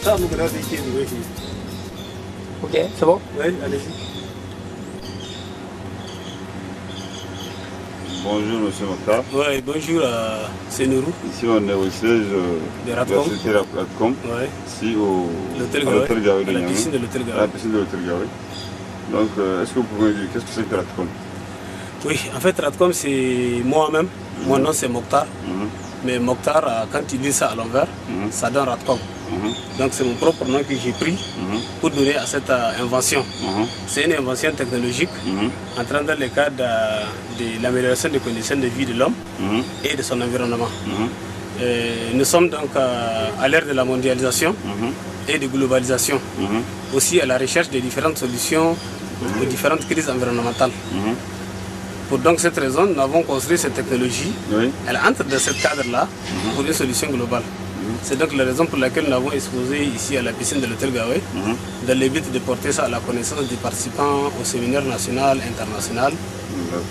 Ok, c'est bon? Oui, allez-y. Bonjour Monsieur Mokhtar. Oui, bonjour, c'est Nourou. Ici on est au siège de la société Radcom, ici à l'hôtel Gaoui de Niamey, à la piscine de l'hôtel Gaoui. Donc est-ce que vous pouvez me dire qu'est-ce que c'est que Radcom? Oui, en fait Radcom c'est moi-même, mon nom c'est Mokhtar, mais Mokhtar quand il dit ça à l'envers, ça donne Radcom. Donc c'est mon propre nom que j'ai pris pour donner à cette invention. C'est une invention technologique entrant dans le cadre de l'amélioration des conditions de vie de l'homme et de son environnement. Nous sommes donc à l'ère de la mondialisation et de globalisation, aussi à la recherche de différentes solutions aux différentes crises environnementales. Pour donc cette raison, nous avons construit cette technologie. Elle entre dans ce cadre-là pour une solution globale. C'est donc la raison pour laquelle nous l'avons exposé ici à la piscine de l'hôtel Gaoui, dans le but de porter ça à la connaissance des participants au séminaire national, international,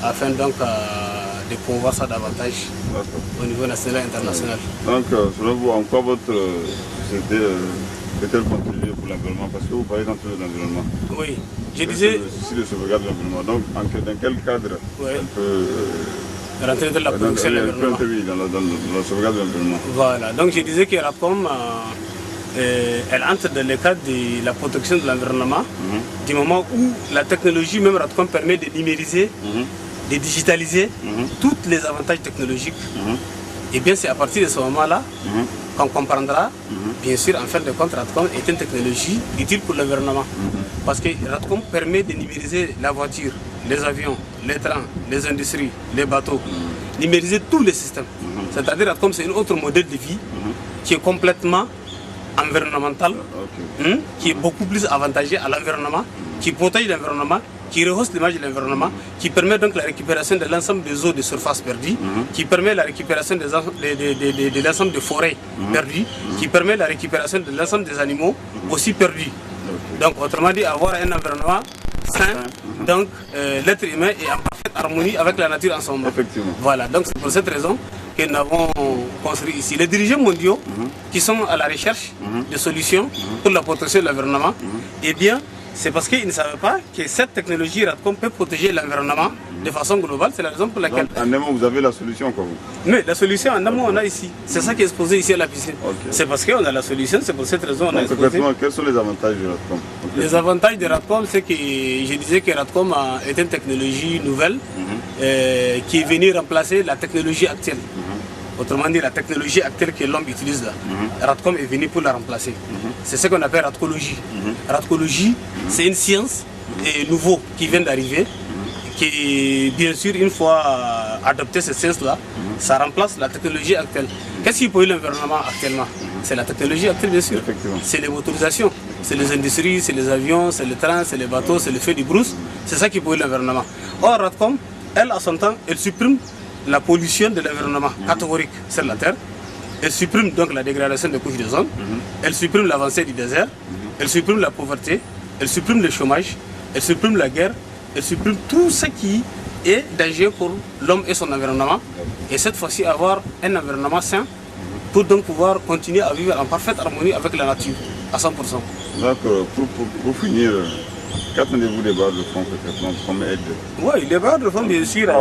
afin donc de promouvoir ça davantage au niveau national et international. Donc, selon vous, en quoi votre société peut-elle contribuer pour l'environnement? Parce que vous parlez dans l'environnement. Oui, je disais... Si de sauvegarde de l'environnement, donc dans quel cadre elle peut... rentrer dans la production de l'environnement. Dans la sauvegarde de l'environnement. Voilà, donc je disais que Radcom, elle entre dans le cadre de la protection de l'environnement, du moment où la technologie, même Radcom, permet de numériser, de digitaliser tous les avantages technologiques. Et bien c'est à partir de ce moment-là qu'on comprendra, bien sûr, en fin de compte, Radcom est une technologie utile pour l'environnement. Parce que Radcom permet de numériser la voiture, les avions, les trains, les industries, les bateaux, numériser tous les systèmes. C'est-à-dire Radcom, c'est un autre modèle de vie qui est complètement environnemental, qui est beaucoup plus avantageux à l'environnement, qui protège l'environnement, qui rehausse l'image de l'environnement, qui permet donc la récupération de l'ensemble des eaux de surface perdues, qui permet la récupération de l'ensemble des forêts perdues, qui permet la récupération de l'ensemble des animaux aussi perdus. Donc autrement dit, avoir un environnement sain, donc l'être humain est en parfaite harmonie avec la nature en son monde. Voilà, donc c'est pour cette raison que nous avons construit ici. Les dirigeants mondiaux qui sont à la recherche de solutions pour la protection de l'environnement, eh bien, c'est parce qu'ils ne savaient pas que cette technologie Radcom peut protéger l'environnement de façon globale. C'est la raison pour laquelle... Donc, en amont, vous avez la solution quoi vous? Mais la solution en amont, on a ici. C'est ça qui est exposé ici à la piscine. C'est parce qu'on a la solution, c'est pour cette raison qu'on a exposé. Quels sont les avantages de Radcom? Les avantages de Radcom, c'est que je disais que Radcom est une technologie nouvelle qui est venue remplacer la technologie actuelle. Autrement dit, la technologie actuelle que l'homme utilise là, Radcom est venu pour la remplacer. C'est ce qu'on appelle radcologie. Radcologie, c'est une science nouveau qui vient d'arriver, qui, bien sûr, une fois adoptée cette science-là, ça remplace la technologie actuelle. Qu'est-ce qui pollue l'environnement actuellement? C'est la technologie actuelle, bien sûr. C'est les motorisations, c'est les industries, c'est les avions, c'est les trains, c'est les bateaux, c'est le feu du brousse. C'est ça qui pollue l'environnement. Or, Radcom, elle, à son temps, elle supprime la pollution de l'environnement catégorique sur la Terre. Elle supprime donc la dégradation des couches d'ozone, elle supprime l'avancée du désert, elle supprime la pauvreté, elle supprime le chômage, elle supprime la guerre, elle supprime tout ce qui est dangereux pour l'homme et son environnement. Et cette fois-ci, avoir un environnement sain pour donc pouvoir continuer à vivre en parfaite harmonie avec la nature, à 100%. D'accord, pour finir, qu'attendez-vous des bailleurs de fonds comme aide? Oui, les bailleurs de fonds, bien sûr,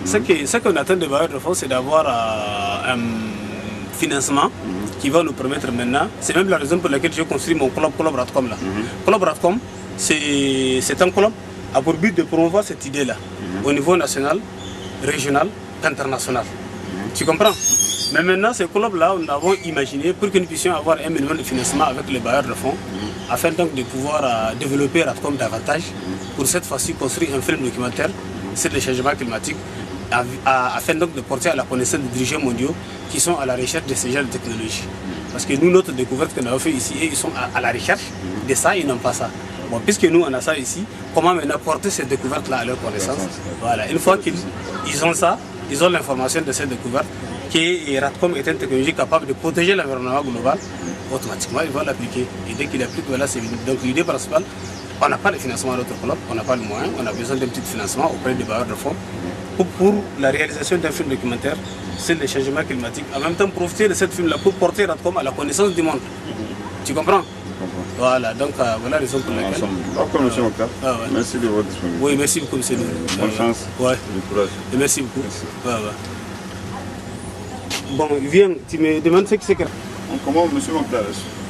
ce qu'on attend des bailleurs de fonds, c'est d'avoir un financement qui va nous permettre maintenant. C'est même la raison pour laquelle j'ai construit mon club Radcom là. Club Radcom, c'est un club à pour but de promouvoir cette idée-là au niveau national, régional, international. Tu comprends? Mais maintenant, ce club-là, nous l'avons imaginé pour que nous puissions avoir 1 million de financement avec les bailleurs de fonds, afin donc de pouvoir développer Radcom davantage, pour cette fois-ci construire un film documentaire sur les changements climatiques, afin donc de porter à la connaissance des dirigeants mondiaux qui sont à la recherche de ces genres de technologies. Parce que nous, notre découverte que nous avons fait ici, ils sont à la recherche de ça, ils n'ont pas ça. Bon, puisque nous, on a ça ici, comment maintenant porter cette découverte-là à leur connaissance? Voilà, une fois qu'ils ont ça, ils ont l'information de cette découverte, que Radcom est une technologie capable de protéger l'environnement global, automatiquement, ils vont l'appliquer. Et dès qu'ils l'appliquent, voilà, c'est fini. Donc l'idée principale, on n'a pas de financement à notre club, on n'a pas le moyen, on a besoin d'un petit financement auprès des bailleurs de fonds pour la réalisation d'un film documentaire sur les changements climatiques. En même temps, profiter de cette film-là pour porter Radcom à la connaissance du monde. Tu comprends? Je comprends. Voilà, donc voilà la raison pour laquelle. D'accord, monsieur Mokhtar. Merci de votre disponibilité. Oui, merci beaucoup, monsieur. Bonne chance. Ouais. Du courage. Et merci beaucoup. Merci. Bon, viens, tu me demandes ce que c'est que. Comment, monsieur Mokhtar,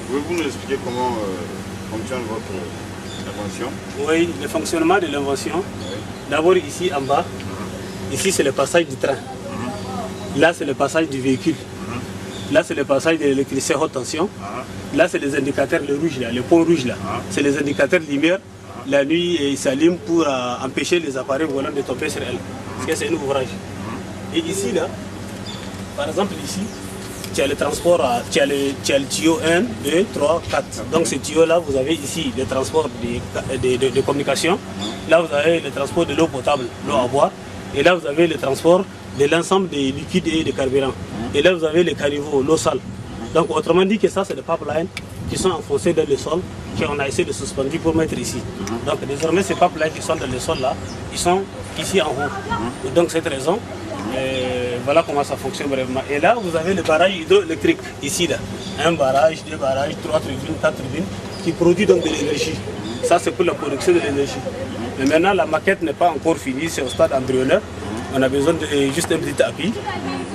pouvez-vous nous expliquer comment fonctionne votre invention? Oui, le fonctionnement de l'invention. Oui. D'abord ici en bas, ici c'est le passage du train. Là c'est le passage du véhicule. Là c'est le passage de l'électricité haute tension. Là c'est les indicateurs, le rouge là, le pont rouge là. C'est les indicateurs de lumière. La nuit ils s'allument pour empêcher les appareils volants de tomber sur elle. Parce que c'est un ouvrage. Et ici là, par exemple ici, tu as le transport, tu as le tuyau 1, 2, 3, 4. Donc ce tuyau là, vous avez ici le transport de communication. Là vous avez le transport de l'eau potable, l'eau à boire. Et là vous avez le transport de l'ensemble des liquides et des carburants. Et là vous avez les caniveaux, l'eau sale. Donc autrement dit que ça c'est des pipelines qui sont enfoncés dans le sol, qu'on a essayé de suspendre pour mettre ici. Donc désormais ces pipelines qui sont dans le sol là, ils sont ici en haut. Et donc cette raison, voilà comment ça fonctionne vraiment. Et là vous avez le barrage hydroélectrique ici là. Un barrage, deux barrages, 3 turbines, 4 turbines qui produit donc de l'énergie. Ça c'est pour la production de l'énergie. Mais maintenant la maquette n'est pas encore finie, c'est au stade embryonnaire. On a besoin de juste un petit appui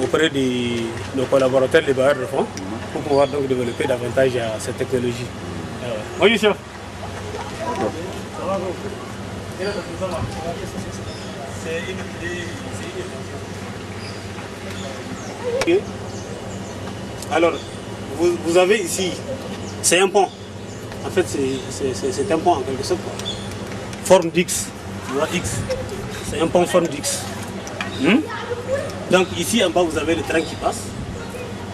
auprès de nos collaborateurs, les bailleurs de fonds, pour pouvoir donc développer davantage cette technologie. Oui, chef. C'est une idée. Okay. Alors, vous avez ici, c'est un pont. En fait, c'est un pont en quelque sorte. Forme d'X, tu vois, X. C'est un pont forme d'X. Donc ici en bas vous avez le train qui passe,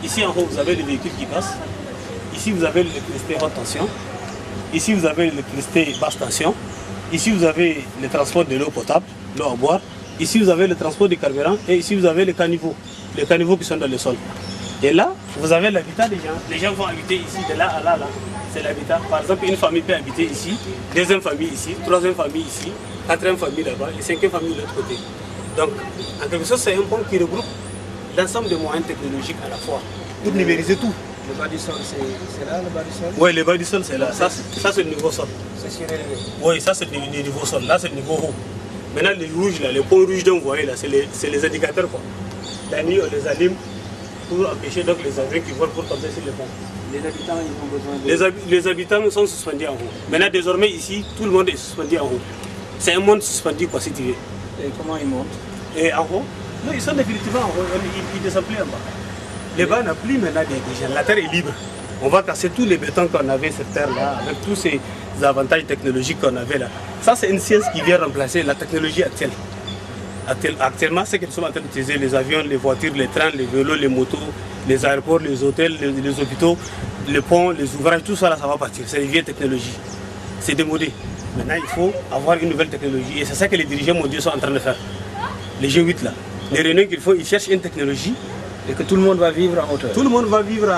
ici en haut vous avez le véhicule qui passe, ici vous avez l'électricité haute tension, ici vous avez l'électricité basse tension, ici vous avez le transport de l'eau potable, l'eau à boire, ici vous avez le transport du carburant et ici vous avez les caniveaux qui sont dans le sol. Et là vous avez l'habitat des gens, les gens vont habiter ici de là à là, c'est l'habitat. Par exemple une famille peut habiter ici, deuxième famille ici, troisième famille ici, quatrième famille là-bas et cinquième famille de l'autre côté. Donc, en quelque sorte, c'est un pont qui regroupe l'ensemble des moyens technologiques à la fois, pour numériser tout. Le bas du sol, c'est là, le bas du sol? Oui, le bas du sol, c'est là. Ça c'est le niveau sol. C'est surélevé? Oui, ça, c'est le niveau sol. Là, c'est le niveau haut. Maintenant, les rouges, là, les ponts rouges dont vous voyez, là, c'est les indicateurs, quoi. La nuit, on les allume pour empêcher donc, les avions qui volent pour tomber sur le pont. Les habitants, ils ont besoin de... Les habitants sont suspendus en haut. Maintenant, désormais, ici, tout le monde est suspendu en haut. C'est un monde suspendu, quoi, si tu veux. Et comment ils montent? Et en haut? Non, ils sont définitivement en haut, ils ne descendent plus en bas. Les bas n'a plus maintenant des gens, la terre est libre. On va casser tous les bétons qu'on avait sur terre là, avec tous ces avantages technologiques qu'on avait là. Ça c'est une science qui vient remplacer la technologie actuelle. Actuellement, c'est que nous sommes en train d'utiliser les avions, les voitures, les trains, les vélos, les motos, les aéroports, les hôtels, les hôpitaux, les ponts, les ouvrages, tout ça là, ça va partir. C'est une vieille technologie. C'est démodé. Maintenant, il faut avoir une nouvelle technologie et c'est ça que les dirigeants mondiaux sont en train de faire. Les G8 là, les réunions qu'il faut, ils cherchent une technologie. Et que tout le monde va vivre en hauteur. Tout le monde va vivre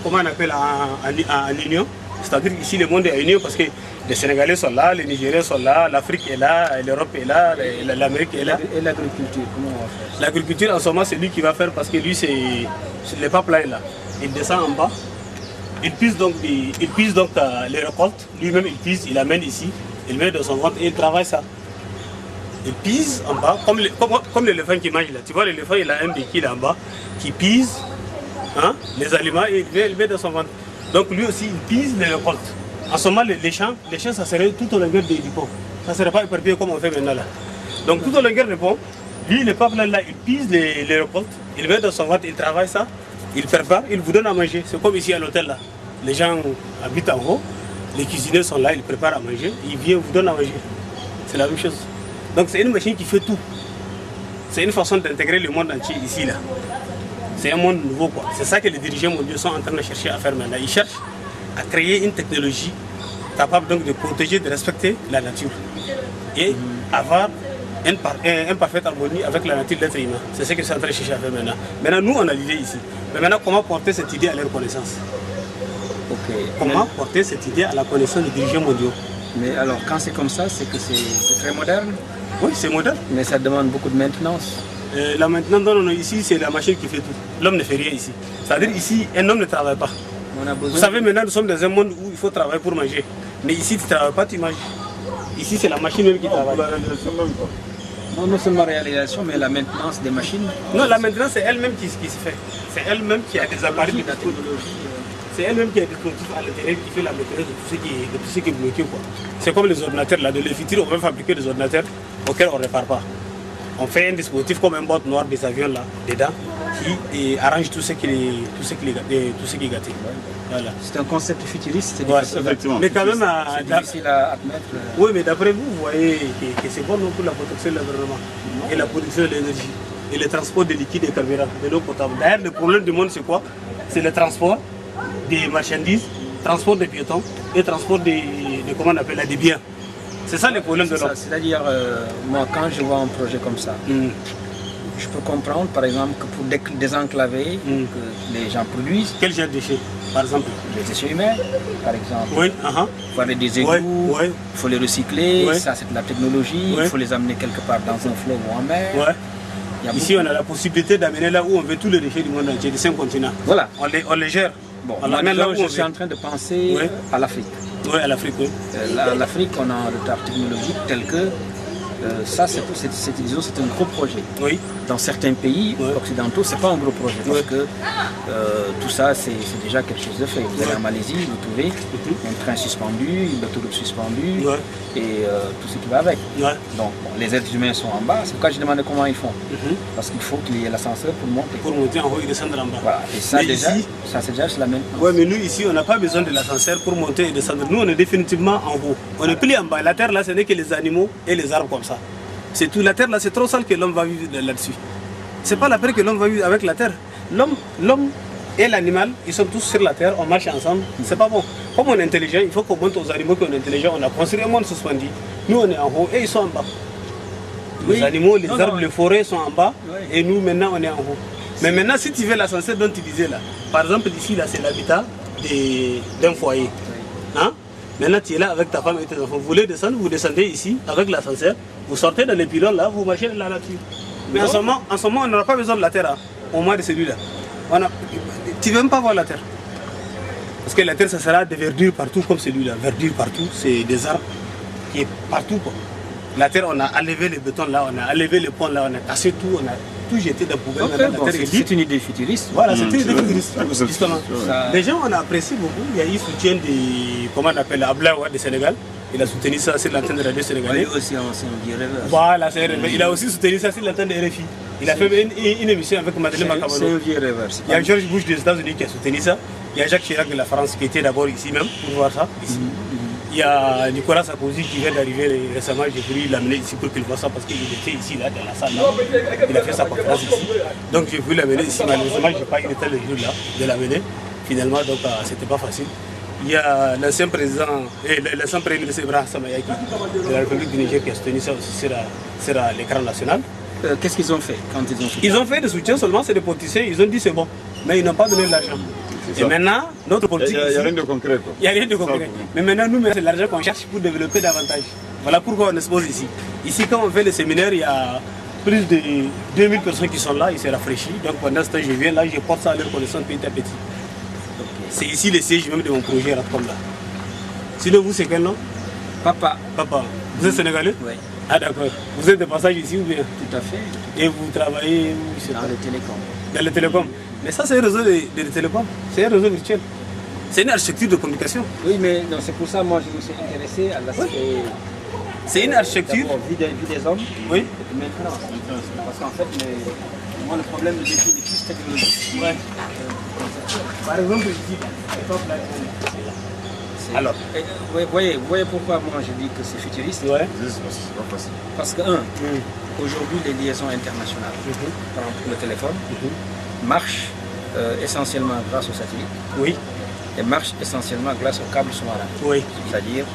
comment on appelle, en union. C'est-à-dire qu'ici le monde est uni parce que les Sénégalais sont là, les Nigériens sont là, l'Afrique est là, l'Europe est là, l'Amérique est là. Et l'agriculture, comment on va faire? L'agriculture en ce moment c'est lui qui va faire parce que lui c'est les pipelines là. Il descend en bas, il pisse donc les récoltes, lui-même il pisse, il amène ici, il met dans son ventre et il travaille ça. Il pise en bas, comme l'éléphant qui mange là. Tu vois, l'éléphant, il a un béquille en bas qui pise les aliments et il met dans son ventre. Donc lui aussi, il pise les récoltes. En ce moment, les champs, ça serait tout au longueur du pont. Ça ne serait pas éparpillé comme on fait maintenant là. Donc tout au longueur du pont, lui, le peuple là, il pise les récoltes, il met dans son ventre, il travaille ça, il prépare, il vous donne à manger. C'est comme ici à l'hôtel là. Les gens habitent en haut, les cuisiniers sont là, ils préparent à manger, ils viennent vous donner à manger. C'est la même chose. Donc c'est une machine qui fait tout. C'est une façon d'intégrer le monde entier ici là. C'est un monde nouveau quoi. C'est ça que les dirigeants mondiaux sont en train de chercher à faire maintenant. Ils cherchent à créer une technologie capable donc de protéger, de respecter la nature et avoir une parfaite harmonie avec la nature de l'être humain. C'est ce qu'ils sont en train de chercher à faire maintenant. Maintenant nous on a l'idée ici. Mais maintenant comment porter cette idée à leur connaissance? Comment porter cette idée à la connaissance des dirigeants mondiaux? Mais alors quand c'est comme ça, c'est que c'est très moderne? Oui, c'est moderne. Mais ça demande beaucoup de maintenance. La maintenance, non, ici c'est la machine qui fait tout. L'homme ne fait rien ici. C'est-à-dire ici, un homme ne travaille pas. Vous savez, maintenant, nous sommes dans un monde où il faut travailler pour manger. Mais ici, tu ne travailles pas, tu manges. Ici, c'est la machine même qui travaille. Non seulement la réalisation, mais la maintenance des machines. Non, la maintenance, c'est elle-même qui se fait. C'est elle-même qui a des appareils. C'est elle-même qui a des dispositifs à l'intérieur qui fait la maintenance de tout ce qui est bloqué. C'est comme les ordinateurs. Là, de le futur, on va fabriquer des ordinateurs auxquels on ne répare pas. On fait un dispositif comme un boîte noire des avions là, dedans, qui arrange tout ce qui est gâté. Voilà. C'est un concept futuriste, c'est effectivement. Mais quand même, difficile à admettre. Oui, mais d'après vous, vous voyez que c'est bon pour la protection de l'environnement et la production de l'énergie et le transport de liquides et carburants, de l'eau potable. D'ailleurs, le problème du monde, c'est quoi? C'est le transport des marchandises, transport des piétons et transport des biens. C'est ça le problème de l'homme. C'est-à-dire, moi, quand je vois un projet comme ça, je peux comprendre, par exemple, que pour désenclaver, que les gens produisent. Quel genre de déchets, par exemple? Les déchets humains, par exemple. Oui, il faut aller des égouts, il faut les recycler, ça c'est de la technologie, il faut les amener quelque part dans un fleuve ou en mer. Ici, on a la possibilité d'amener là où on veut tous les déchets du monde entier, des 5 continents. Voilà. On les gère. Bon, là où je suis en train de penser à l'Afrique. Oui, à l'Afrique, oui. L'Afrique, on a un retard technologique tel que ça, c'est un gros projet. Oui. Dans certains pays occidentaux, ce n'est pas un gros projet parce que tout ça, c'est déjà quelque chose de fait. Vous allez en Malaisie, vous trouvez un train suspendu, une autoroute suspendue et tout ce qui va avec. Donc, les êtres humains sont en bas. C'est pourquoi je demande comment ils font. Parce qu'il faut qu'il y ait l'ascenseur pour monter. Pour monter en haut et descendre en bas. Voilà. Et ça, déjà, c'est déjà la même. Oui, mais nous, ici, on n'a pas besoin de l'ascenseur pour monter et descendre. Nous, on est définitivement en haut. On n'est plus en bas. La terre, là, ce n'est que les animaux et les arbres comme ça. C'est tout. La terre, là, c'est trop sale que l'homme va vivre là-dessus. C'est pas la peine que l'homme va vivre avec la terre. L'homme et l'animal, ils sont tous sur la terre, on marche ensemble. C'est pas bon. Comme on est intelligent, il faut qu'on montre aux animaux qu'on est intelligent. On a construit un monde suspendu. Nous, on est en haut et ils sont en bas. Les animaux, les arbres, les forêts sont en bas et nous, maintenant, on est en haut. Mais maintenant, si tu veux l'ascenseur dont tu disais là, par exemple, ici, là, c'est l'habitat d'un foyer. Hein? Maintenant, tu es là avec ta femme et tes enfants. Vous voulez descendre, vous descendez ici avec l'ascenseur, vous sortez dans les pylônes là, vous marchez dans la nature. Mais en ce moment, on n'aura pas besoin de la terre, au moins de celui-là. Tu ne veux même pas voir la terre. Parce que la terre, ça sera des verdures partout comme celui-là. Verdure partout, c'est des arbres qui est partout, quoi. La terre, on a enlevé les bétons là, on a enlevé les ponts là, on a cassé tout, on a tout jeté dans la poubelle. C'est une idée futuriste. Voilà, c'est une idée futuriste. Justement. Les gens, on a apprécié beaucoup. Il y a eu soutien de, comment on appelle, Ablaouad du Sénégal. Il a soutenu ça sur l'antenne de radio sénégalaise. Lui aussi, c'est un vieux rêveur. Voilà, c'est un rêveur. Il a aussi soutenu ça sur l'antenne de RFI. Il a fait une émission avec Madeleine Macabano. C'est un vieux rêveur. Il y a George Bush des États-Unis qui a soutenu ça. Il y a Jacques Chirac de la France qui était d'abord ici même pour voir ça. Ici. Il y a Nicolas Sarkozy qui vient d'arriver récemment. J'ai voulu l'amener ici pour qu'il voit ça parce qu'il était ici, là, dans la salle. Là. Il a fait sa conférence ici. Donc j'ai voulu l'amener ici. Malheureusement, je n'ai pas eu le temps le jour là de l'amener. Finalement, donc c'était pas facile. Il y a l'ancien président, l'ancien premier ministre Ibrahim Samayaki de la République du Niger qui a soutenu ça aussi sur l'écran national. Qu'est-ce qu'ils ont fait quand ils ont fait? Ils ont fait des soutiens seulement, c'est des politiciens, ils ont dit c'est bon, mais ils n'ont pas donné de l'argent. Et maintenant, notre politique. Il n'y a rien de concret. Il n'y a rien de concret. Mais maintenant, nous, c'est l'argent qu'on cherche pour développer davantage. Voilà pourquoi on expose ici. Ici, quand on fait le séminaire, il y a plus de 2000 personnes qui sont là, ils se rafraîchissent. Donc pendant ce temps, je viens là, je porte ça à leur connaissance petit à petit. C'est ici le siège même de mon projet Ratcom là. Sinon, vous, c'est quel nom? Papa. Papa. Vous êtes sénégalais? Oui. Ah d'accord. Vous êtes de passage ici ou bien? Tout à fait. Et vous travaillez où? Dans les télécoms. Dans les télécoms. Mais ça, c'est un réseau de télécoms. C'est un réseau virtuel. C'est une architecture de communication. Oui, mais c'est pour ça moi je me suis intéressé à l'aspect. C'est une architecture. Vie des hommes. Oui. Et maintenant. Parce qu'en fait, moi, le problème de défi est plus technologique. Ouais. Par exemple, ici, alors, vous voyez pourquoi moi je dis que c'est futuriste? Ouais. Parce que, aujourd'hui, les liaisons internationales, par exemple le téléphone, marchent essentiellement grâce au satellite. Oui. Et marchent essentiellement grâce au câble sous-marin. Oui. C'est-à-dire,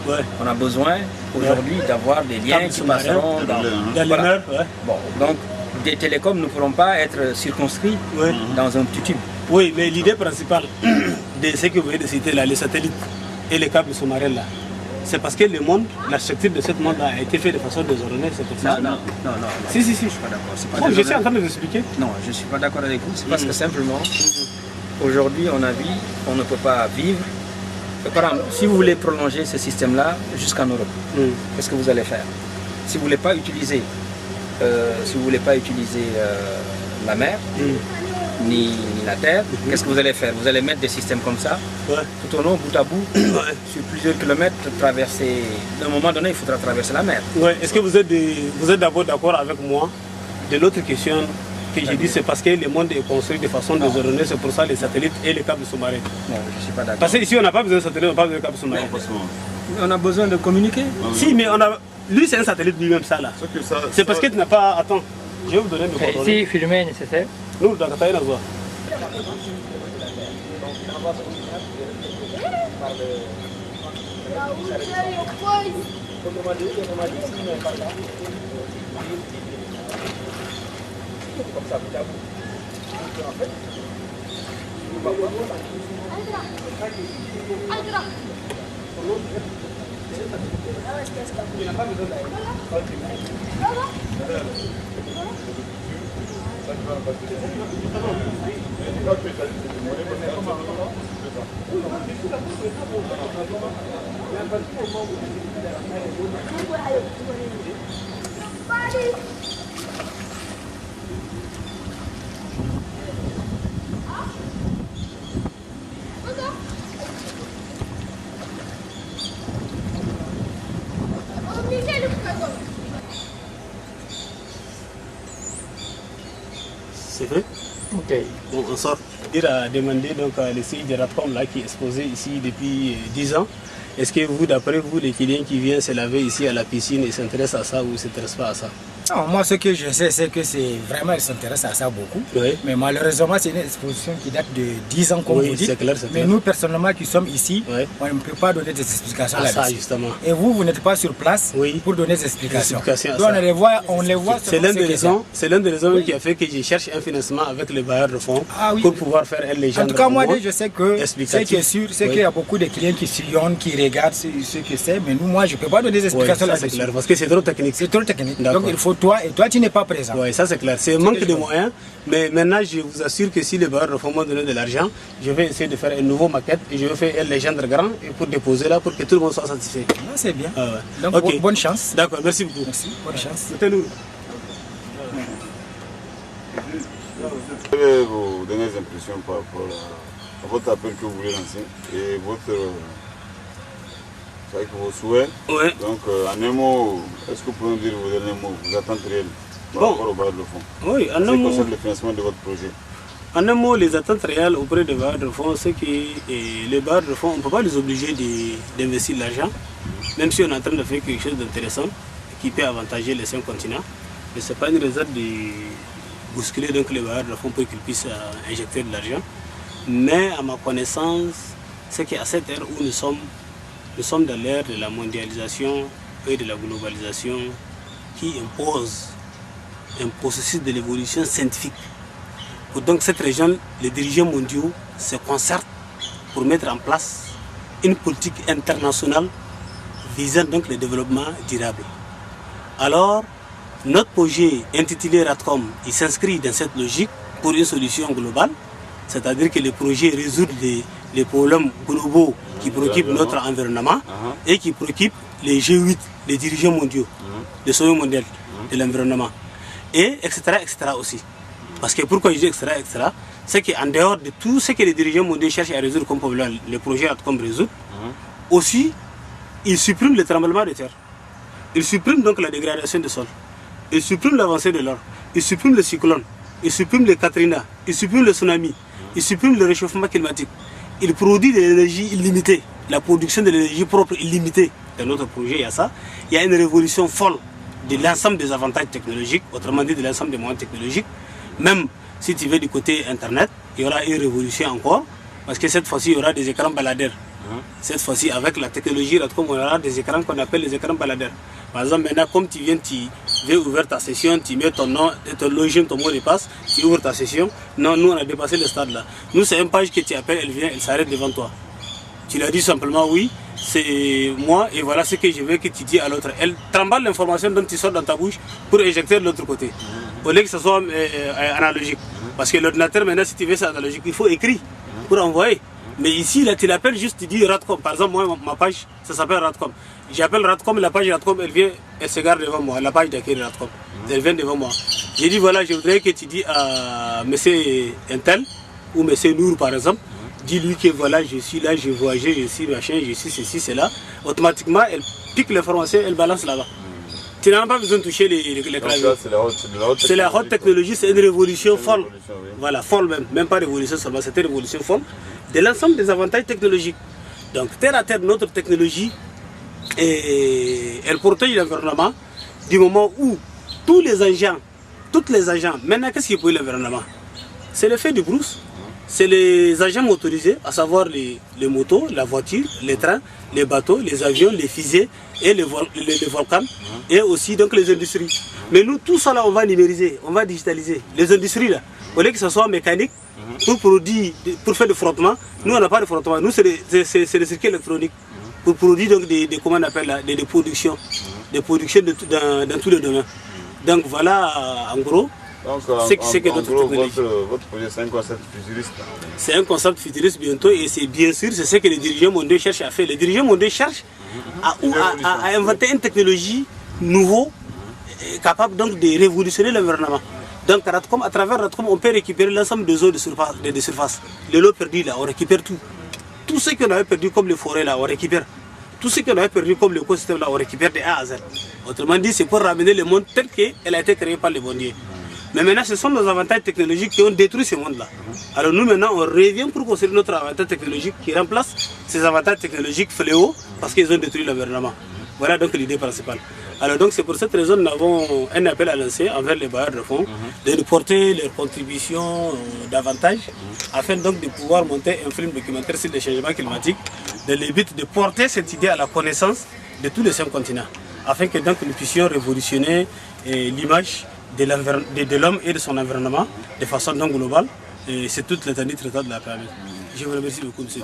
on a besoin aujourd'hui d'avoir des liens qui passeront dans les mers. Bon, donc, des télécoms ne pourront pas être circonscrits dans un petit tube. Oui, mais l'idée principale de ce que vous venez de citer là, les satellites et les câbles sous-marins là, c'est parce que le monde, l'architecture de ce monde a été faite de façon désordonnée. Non. Si. Je suis pas d'accord. Je suis en train de vous expliquer. Non, je ne suis pas d'accord avec vous. C'est parce que simplement, Aujourd'hui, on ne peut pas vivre. Par exemple, si vous voulez prolonger ce système-là jusqu'en Europe, qu'est-ce que vous allez faire? Si vous ne voulez pas utiliser, la mer, ni la terre, qu'est-ce que vous allez faire? Vous allez mettre des systèmes comme ça, tout au long, bout à bout, sur plusieurs kilomètres, traverser. À un moment donné, il faudra traverser la mer. Est-ce que vous êtes d'abord d'accord avec moi de l'autre question que j'ai dit, c'est parce que le monde est construit de façon désordonnée, c'est pour ça les satellites et les câbles sous-marins? Non, je ne suis pas d'accord. Parce qu'ici, on n'a pas besoin de satellites, on n'a pas besoin de câbles sous-marins. On a besoin de communiquer. Si, mais on a... Lui, c'est un satellite lui-même, ça là. C'est parce que tu n'as pas... Attends, je vais vous donner mes coordonnées. Si filmer est nécessaire. Nous, dans Kataïna, on voit. C'est vrai? Ok. Bon, on sort. Il a demandé donc à le CI de Ratcom là, qui est exposé ici depuis 10 ans. Est-ce que vous, d'après vous, les clients qui viennent se laver ici à la piscine, ils s'intéressent à ça ou ils ne s'intéressent pas à ça? Non, moi, ce que je sais, c'est que c'est vraiment, ils s'intéressent à ça beaucoup. Oui. Mais malheureusement, c'est une exposition qui date de 10 ans, comme vous dites. Clair, mais nous, personnellement, qui sommes ici, on ne peut pas donner des explications là-dessus. Justement. Et vous n'êtes pas sur place pour donner des explications. Donc, on les voit. C'est l'un des raisons qui a fait que je cherche un financement avec les bailleurs de fonds pour pouvoir faire un légende. En tout cas, moi, je sais que ce qui est sûr, c'est qu'il y a beaucoup de clients qui sillonnent, qui regardent ce que c'est. Mais nous, moi, je ne peux pas donner des explications là-dessus. Parce que c'est trop technique. C'est trop technique. Donc, il faut toi, et toi, tu n'es pas présent. Oui, ça c'est clair. C'est un manque de moyens. Mais maintenant, je vous assure que si les bailleurs de fonds m'ont donné de l'argent, je vais essayer de faire une nouvelle maquette et je vais faire un légende grand pour déposer là pour que tout le monde soit satisfait. C'est bien. Donc, bonne chance. D'accord, merci beaucoup. Merci, bonne chance. C'était nous. Quelles sont vos dernières impressions par rapport à votre appel que vous voulez lancer et avec vos souhaits? Donc, en un mot, est-ce que vous pouvez nous dire vos derniers mots, vos attentes réelles par rapport aux bailleurs de fonds? Oui, en un mot. Concerne le financement de votre projet. En un mot, les attentes réelles auprès des bailleurs de fonds, c'est que les bailleurs de fonds, on ne peut pas les obliger d'investir l'argent, même si on est en train de faire quelque chose d'intéressant qui peut avantager les 5 continents. Mais ce n'est pas une raison de bousculer donc les bailleurs de fonds pour qu'ils puissent injecter de l'argent. Mais à ma connaissance, c'est qu'à cette ère où nous sommes dans l'ère de la mondialisation et de la globalisation qui impose un processus de l'évolution scientifique. Pour donc cette région, les dirigeants mondiaux se concertent pour mettre en place une politique internationale visant donc le développement durable. Alors, notre projet intitulé Ratcom, il s'inscrit dans cette logique pour une solution globale, c'est-à-dire que le projet résout les problèmes globaux qui préoccupent notre environnement et qui préoccupent les G8, les dirigeants mondiaux, le sommet mondial de l'environnement, et etc. aussi. Parce que pourquoi je dis etc. c'est qu'en dehors de tout ce que les dirigeants mondiaux cherchent à résoudre comme problème, le projet Ratcom résout, aussi, ils suppriment le tremblement de terre. Ils suppriment donc la dégradation du sol. Ils suppriment l'avancée de l'or. Ils suppriment le cyclone. Ils suppriment le Katrina. Ils suppriment le tsunami. Ils suppriment le réchauffement climatique. Ils produisent de l'énergie illimitée. La production de l'énergie propre illimitée. Dans notre projet, il y a ça. Il y a une révolution folle de l'ensemble des avantages technologiques, autrement dit de l'ensemble des moyens technologiques. Même si tu veux du côté Internet, il y aura une révolution encore, parce que cette fois-ci, il y aura des écrans baladeurs. Cette fois-ci, avec la technologie Ratcom, il y aura des écrans qu'on appelle les écrans baladeurs. Par exemple, maintenant, comme tu viens, tu veux ouvrir ta session, tu mets ton nom, ton login, ton mot de passe, tu ouvres ta session. Non, nous, on a dépassé le stade là. Nous, c'est une page que tu appelles, elle vient, elle s'arrête devant toi. Tu lui as dit simplement oui, c'est moi, et voilà ce que je veux que tu dis à l'autre. Elle trimballe l'information dont tu sors dans ta bouche pour éjecter de l'autre côté. Au lieu que ce soit analogique. Parce que l'ordinateur, maintenant, si tu veux, c'est analogique, il faut écrire. pour envoyer. Mais ici, là, tu l'appelles juste, tu dis Radcom. Par exemple, moi, ma page, ça s'appelle Radcom. J'appelle Radcom, la page Radcom, elle vient, elle se garde devant moi, la page d'accueil de Radcom. Elle vient devant moi. J'ai dit, voilà, je voudrais que tu dis à monsieur Intel, ou monsieur Nour, par exemple, dis-lui que voilà, je suis là, je voyage, je suis machin, je suis ceci, cela. Automatiquement, elle pique l'information, elle balance là-bas. Tu n'as pas besoin de toucher les claviers. C'est la haute technologie, c'est une révolution folle. Oui. Voilà, folle même pas révolution seulement, c'est une révolution folle de l'ensemble des avantages technologiques. Donc, terre à terre, notre technologie, elle protège l'environnement du moment où tous les agents, maintenant qu'est-ce qui pollue l'environnement? C'est l'effet du brousse. C'est les agents motorisés, à savoir les motos, la voiture, les trains, les bateaux, les avions, les fusées et les volcans, et aussi donc les industries. Mais nous, tout ça là, on va numériser, on va digitaliser. Les industries là, au lieu que ce soit mécanique, pour faire du frottement, nous on n'a pas de frottement, nous c'est des circuits électroniques, pour produire donc comment on appelle là, des productions dans tous les domaines. Donc voilà, en gros. Donc, votre projet, c'est un concept futuriste. C'est un concept futuriste bientôt, et c'est bien sûr, c'est ce que les dirigeants mondiaux cherchent à faire. Les dirigeants mondiaux cherchent à inventer une technologie nouvelle, capable donc de révolutionner l'environnement. Donc à travers Radcom, on peut récupérer l'ensemble des eaux de surface. Les lots perdus là, on récupère tout. Tout ce qu'on avait perdu comme les forêts là, on récupère. Tout ce qu'on avait perdu comme l'écosystème là, on récupère de A à Z. Autrement dit, c'est pour ramener le monde tel qu'il a été créé par les bondiers. Mais maintenant, ce sont nos avantages technologiques qui ont détruit ce monde-là. Alors nous, maintenant, on revient pour construire notre avantage technologique qui remplace ces avantages technologiques fléaux parce qu'ils ont détruit l'environnement. Voilà donc l'idée principale. Alors donc c'est pour cette raison que nous avons un appel à lancer envers les bailleurs de fonds de nous porter leurs contributions davantage afin donc de pouvoir monter un film documentaire sur les changements climatiques dans le but de porter cette idée à la connaissance de tous les 5 continents afin que donc nous puissions révolutionner l'image de l'homme et de son environnement de façon non globale. Et c'est toute l'étendue traitable de la planète. Je vous remercie beaucoup, monsieur.